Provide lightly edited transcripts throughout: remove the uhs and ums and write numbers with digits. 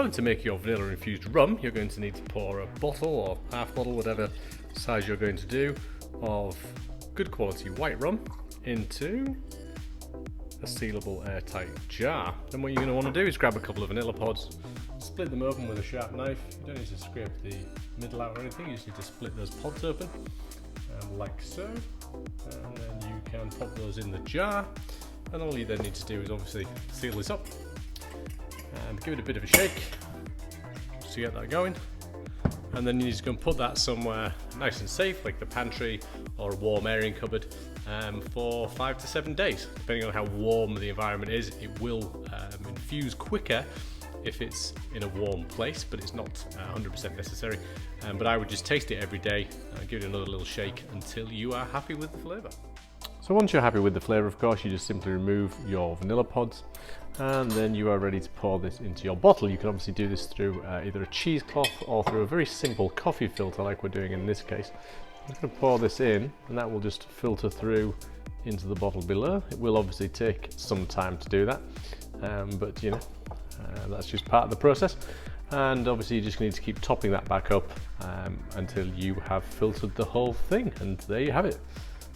and to make your vanilla infused rum, you're going to need to pour a bottle or half bottle, whatever size you're going to do, of good quality white rum into a sealable airtight jar. Then what you're going to want to do is grab a couple of vanilla pods, split them open with a sharp knife. You don't need to scrape the middle out or anything, you just need to split those pods open, like so. And then you can pop those in the jar, and all you then need to do is obviously seal this up and give it a bit of a shake just to get that going. And then you need to go and put that somewhere nice and safe, like the pantry or a warm airing cupboard, for 5 to 7 days. Depending on how warm the environment is, it will infuse quicker if it's in a warm place, but it's not 100% necessary. But I would just taste it every day, give it another little shake until you are happy with the flavour. So once you're happy with the flavour, of course, you just simply remove your vanilla pods, and then you are ready to pour this into your bottle. You can obviously do this through either a cheesecloth or through a very simple coffee filter like we're doing in this case. I'm just going to pour this in, and that will just filter through into the bottle below. It will obviously take some time to do that, but you know, that's just part of the process. And obviously you just need to keep topping that back up until you have filtered the whole thing, and there you have it.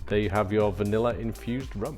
There you have your vanilla infused rum.